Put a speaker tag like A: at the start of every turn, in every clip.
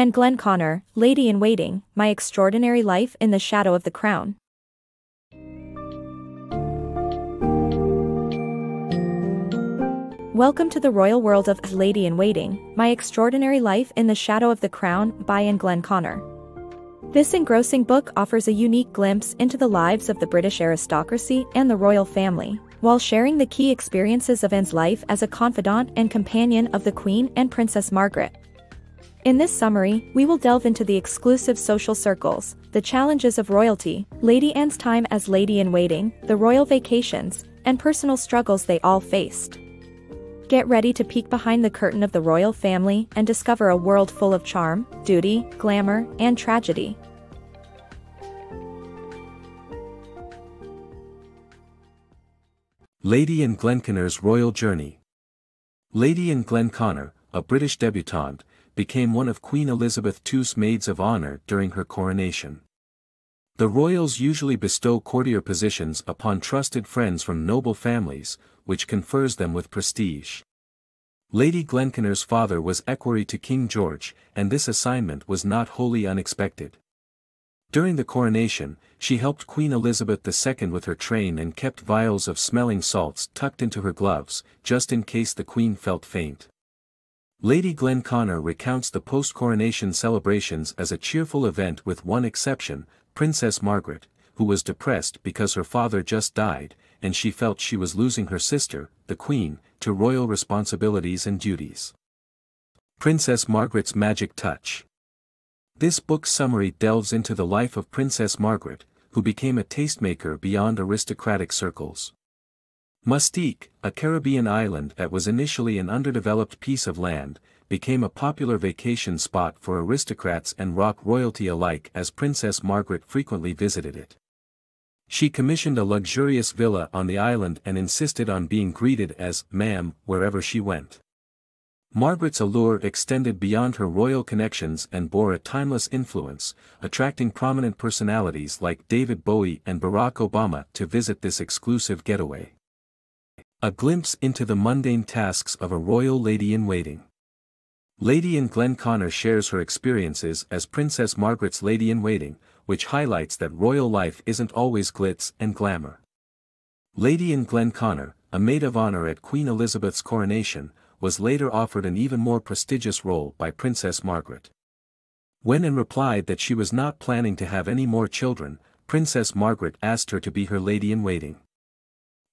A: Anne Glenconner, Lady-in-Waiting, My Extraordinary Life in the Shadow of the Crown. Welcome to the royal world of Lady-in-Waiting, My Extraordinary Life in the Shadow of the Crown by Anne Glenconner. This engrossing book offers a unique glimpse into the lives of the British aristocracy and the royal family, while sharing the key experiences of Anne's life as a confidant and companion of the Queen and Princess Margaret. In this summary, we will delve into the exclusive social circles, the challenges of royalty, Lady Anne's time as lady-in-waiting, the royal vacations, and personal struggles they all faced. Get ready to peek behind the curtain of the royal family and discover a world full of charm, duty, glamour, and tragedy.
B: Lady Anne Glenconner's Royal Journey. Lady Anne Glenconner, a British debutante, became one of Queen Elizabeth II's maids of honor during her coronation. The royals usually bestow courtier positions upon trusted friends from noble families, which confers them with prestige. Lady Glenconner's father was equerry to King George, and this assignment was not wholly unexpected. During the coronation, she helped Queen Elizabeth II with her train and kept vials of smelling salts tucked into her gloves, just in case the Queen felt faint. Lady Glenconner recounts the post-coronation celebrations as a cheerful event with one exception, Princess Margaret, who was depressed because her father just died, and she felt she was losing her sister, the Queen, to royal responsibilities and duties. Princess Margaret's Magic Touch. This book's summary delves into the life of Princess Margaret, who became a tastemaker beyond aristocratic circles. Mustique, a Caribbean island that was initially an underdeveloped piece of land, became a popular vacation spot for aristocrats and rock royalty alike as Princess Margaret frequently visited it. She commissioned a luxurious villa on the island and insisted on being greeted as "ma'am" wherever she went. Margaret's allure extended beyond her royal connections and bore a timeless influence, attracting prominent personalities like David Bowie and Barack Obama to visit this exclusive getaway. A glimpse into the mundane tasks of a royal lady-in-waiting. Lady Anne Glenconner shares her experiences as Princess Margaret's lady-in-waiting, which highlights that royal life isn't always glitz and glamour. Lady Anne Glenconner, a maid of honor at Queen Elizabeth's coronation, was later offered an even more prestigious role by Princess Margaret. When Anne replied that she was not planning to have any more children, Princess Margaret asked her to be her lady-in-waiting.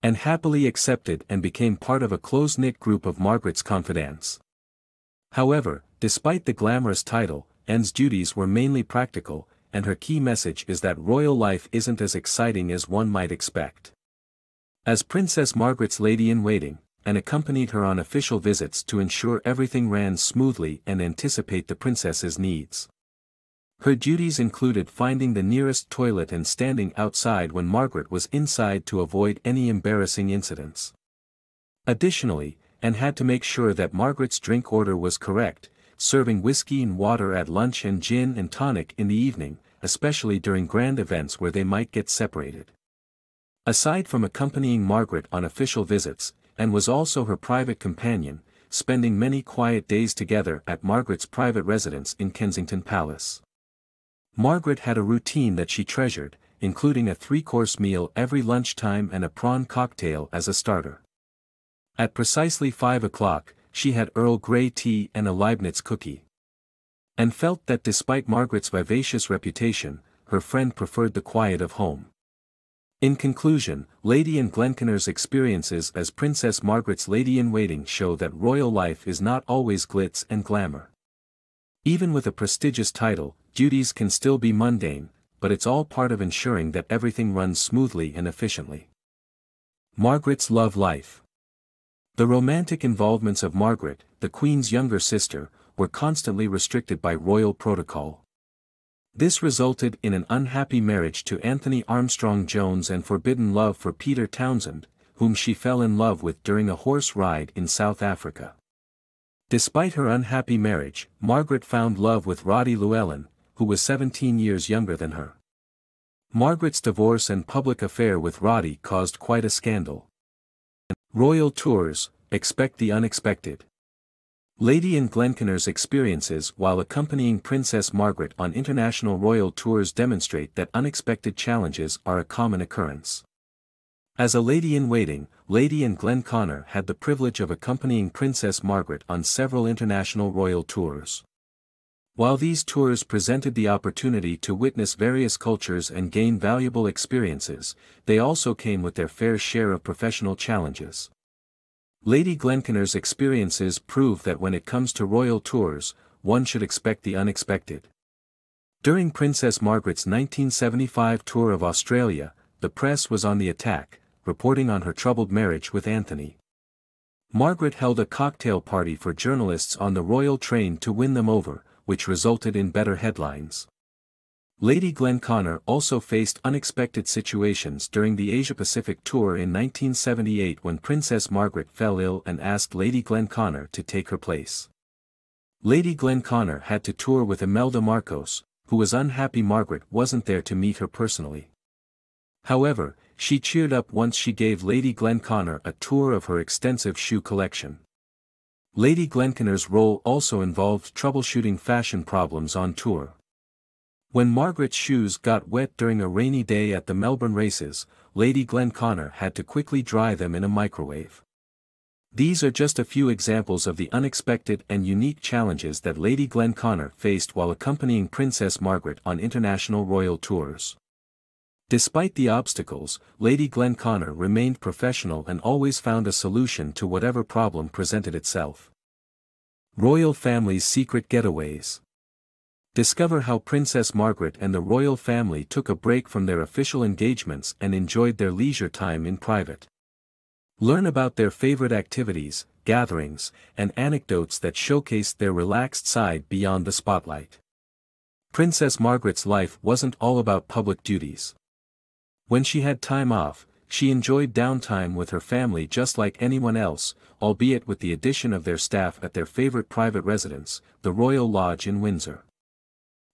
B: Anne happily accepted and became part of a close-knit group of Margaret's confidants. However, despite the glamorous title, Anne's duties were mainly practical, and her key message is that royal life isn't as exciting as one might expect. As Princess Margaret's lady-in-waiting, Anne accompanied her on official visits to ensure everything ran smoothly and anticipate the princess's needs. Her duties included finding the nearest toilet and standing outside when Margaret was inside to avoid any embarrassing incidents. Additionally, Anne had to make sure that Margaret's drink order was correct, serving whiskey and water at lunch and gin and tonic in the evening, especially during grand events where they might get separated. Aside from accompanying Margaret on official visits, Anne was also her private companion, spending many quiet days together at Margaret's private residence in Kensington Palace. Margaret had a routine that she treasured, including a 3-course meal every lunchtime and a prawn cocktail as a starter. At precisely 5 o'clock, she had Earl Grey tea and a Leibniz cookie. Anne felt that despite Margaret's vivacious reputation, her friend preferred the quiet of home. In conclusion, Lady Anne Glenconner's experiences as Princess Margaret's lady-in-waiting show that royal life is not always glitz and glamour. Even with a prestigious title, duties can still be mundane, but it's all part of ensuring that everything runs smoothly and efficiently. Margaret's love life. The romantic involvements of Margaret, the Queen's younger sister, were constantly restricted by royal protocol. This resulted in an unhappy marriage to Anthony Armstrong Jones and forbidden love for Peter Townsend, whom she fell in love with during a horse ride in South Africa. Despite her unhappy marriage, Margaret found love with Roddy Llewellyn, who was 17 years younger than her. Margaret's divorce and public affair with Roddy caused quite a scandal. Royal tours, expect the unexpected. Lady Anne Glenconner's experiences while accompanying Princess Margaret on international royal tours demonstrate that unexpected challenges are a common occurrence. As a lady-in-waiting, Lady Anne Glenconner had the privilege of accompanying Princess Margaret on several international royal tours. While these tours presented the opportunity to witness various cultures and gain valuable experiences, they also came with their fair share of professional challenges. Lady Glenconner's experiences prove that when it comes to royal tours, one should expect the unexpected. During Princess Margaret's 1975 tour of Australia, the press was on the attack, reporting on her troubled marriage with Anthony. Margaret held a cocktail party for journalists on the royal train to win them over, which resulted in better headlines. Lady Glenconner also faced unexpected situations during the Asia-Pacific tour in 1978 when Princess Margaret fell ill and asked Lady Glenconner to take her place. Lady Glenconner had to tour with Imelda Marcos, who was unhappy Margaret wasn't there to meet her personally. However, she cheered up once she gave Lady Glenconner a tour of her extensive shoe collection. Lady Glenconner's role also involved troubleshooting fashion problems on tour. When Margaret's shoes got wet during a rainy day at the Melbourne races, Lady Glenconner had to quickly dry them in a microwave. These are just a few examples of the unexpected and unique challenges that Lady Glenconner faced while accompanying Princess Margaret on international royal tours. Despite the obstacles, Lady Glenconner remained professional and always found a solution to whatever problem presented itself. Royal Family's Secret Getaways. Discover how Princess Margaret and the royal family took a break from their official engagements and enjoyed their leisure time in private. Learn about their favorite activities, gatherings, and anecdotes that showcased their relaxed side beyond the spotlight. Princess Margaret's life wasn't all about public duties. When she had time off, she enjoyed downtime with her family just like anyone else, albeit with the addition of their staff at their favorite private residence, the Royal Lodge in Windsor.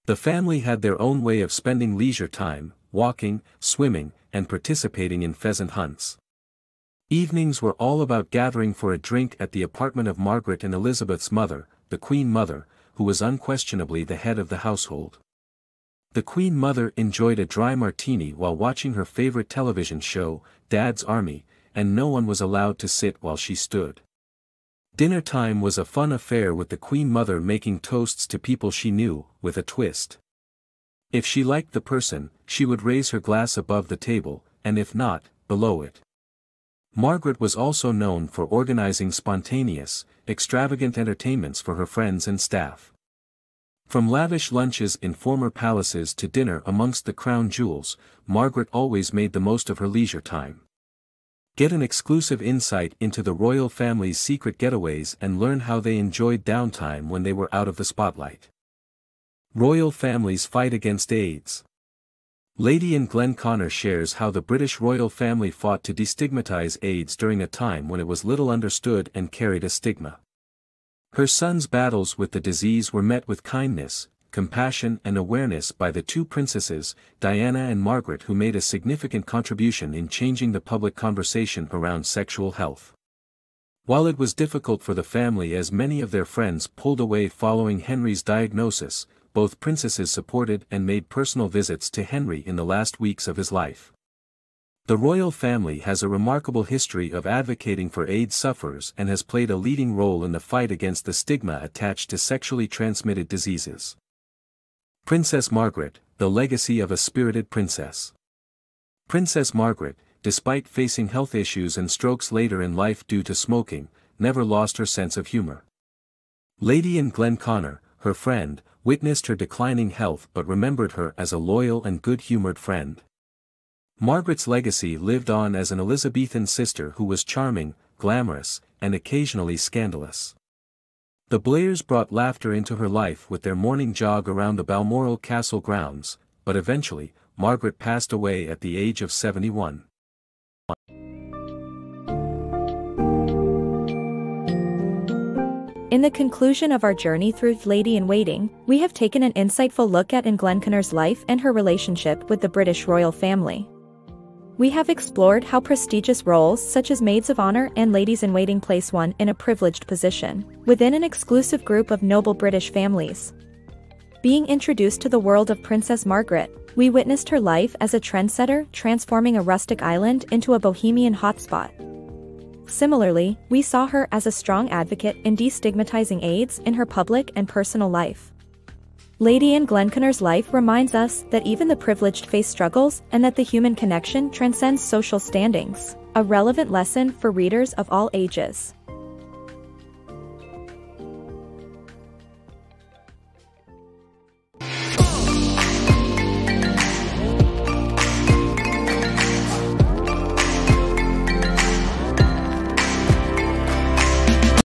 B: The family had their own way of spending leisure time, walking, swimming, and participating in pheasant hunts. Evenings were all about gathering for a drink at the apartment of Margaret and Elizabeth's mother, the Queen Mother, who was unquestionably the head of the household. The Queen Mother enjoyed a dry martini while watching her favorite television show, Dad's Army, and no one was allowed to sit while she stood. Dinner time was a fun affair with the Queen Mother making toasts to people she knew, with a twist. If she liked the person, she would raise her glass above the table, and if not, below it. Margaret was also known for organizing spontaneous, extravagant entertainments for her friends and staff. From lavish lunches in former palaces to dinner amongst the crown jewels, Margaret always made the most of her leisure time. Get an exclusive insight into the royal family's secret getaways and learn how they enjoyed downtime when they were out of the spotlight. Royal Family's Fight Against AIDS. Lady Anne Glenconner shares how the British royal family fought to destigmatize AIDS during a time when it was little understood and carried a stigma. Her son's battles with the disease were met with kindness, compassion and awareness by the two princesses, Diana and Margaret, who made a significant contribution in changing the public conversation around sexual health. While it was difficult for the family as many of their friends pulled away following Henry's diagnosis, both princesses supported and made personal visits to Henry in the last weeks of his life. The royal family has a remarkable history of advocating for AIDS sufferers and has played a leading role in the fight against the stigma attached to sexually transmitted diseases. Princess Margaret, the legacy of a spirited princess. Princess Margaret, despite facing health issues and strokes later in life due to smoking, never lost her sense of humor. Lady Anne Glenconner, her friend, witnessed her declining health but remembered her as a loyal and good-humored friend. Margaret's legacy lived on as an Elizabethan sister who was charming, glamorous, and occasionally scandalous. The Blairs brought laughter into her life with their morning jog around the Balmoral Castle grounds, but eventually, Margaret passed away at the age of 71.
A: In the conclusion of our journey through Lady in Waiting, we have taken an insightful look at Anne Glenconner's life and her relationship with the British royal family. We have explored how prestigious roles such as maids of honor and ladies-in-waiting place one in a privileged position within an exclusive group of noble British families. Being introduced to the world of Princess Margaret, we witnessed her life as a trendsetter transforming a rustic island into a bohemian hotspot. Similarly, we saw her as a strong advocate in destigmatizing AIDS in her public and personal life. Lady Anne Glenconner's life reminds us that even the privileged face struggles and that the human connection transcends social standings, a relevant lesson for readers of all ages.